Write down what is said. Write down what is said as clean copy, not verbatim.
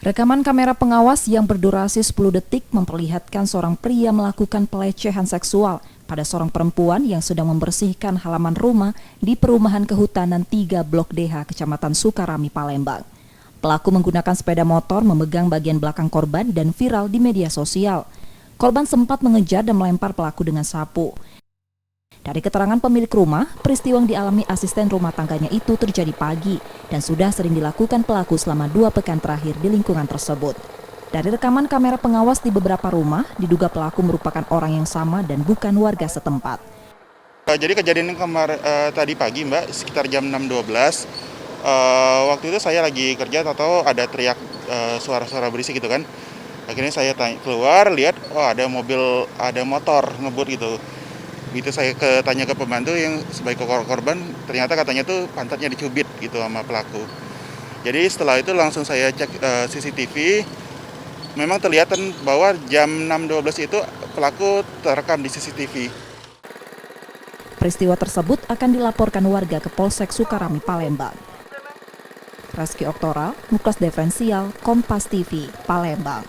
Rekaman kamera pengawas yang berdurasi 10 detik memperlihatkan seorang pria melakukan pelecehan seksual pada seorang perempuan yang sedang membersihkan halaman rumah di perumahan kehutanan 3 Blok DH, Kecamatan Sukarami, Palembang. Pelaku menggunakan sepeda motor memegang bagian belakang korban dan viral di media sosial. Korban sempat mengejar dan melempar pelaku dengan sapu. Dari keterangan pemilik rumah, peristiwa yang dialami asisten rumah tangganya itu terjadi pagi dan sudah sering dilakukan pelaku selama 2 pekan terakhir di lingkungan tersebut. Dari rekaman kamera pengawas di beberapa rumah, diduga pelaku merupakan orang yang sama dan bukan warga setempat. Jadi kejadian tadi pagi, Mbak, sekitar jam 6.12. Waktu itu saya lagi kerja, atau ada teriak suara-suara berisik gitu kan. Akhirnya saya keluar, lihat, ada mobil, ada motor ngebut gitu. Begitu saya tanya ke pembantu yang sebagai korban, ternyata katanya tuh pantatnya dicubit gitu sama pelaku. Jadi setelah itu langsung saya cek CCTV, memang terlihat bahwa jam 6.12 itu pelaku terekam di CCTV. Peristiwa tersebut akan dilaporkan warga ke Polsek Sukarami, Palembang. Reski Oktoral, Muklas Diferensial, Kompas TV, Palembang.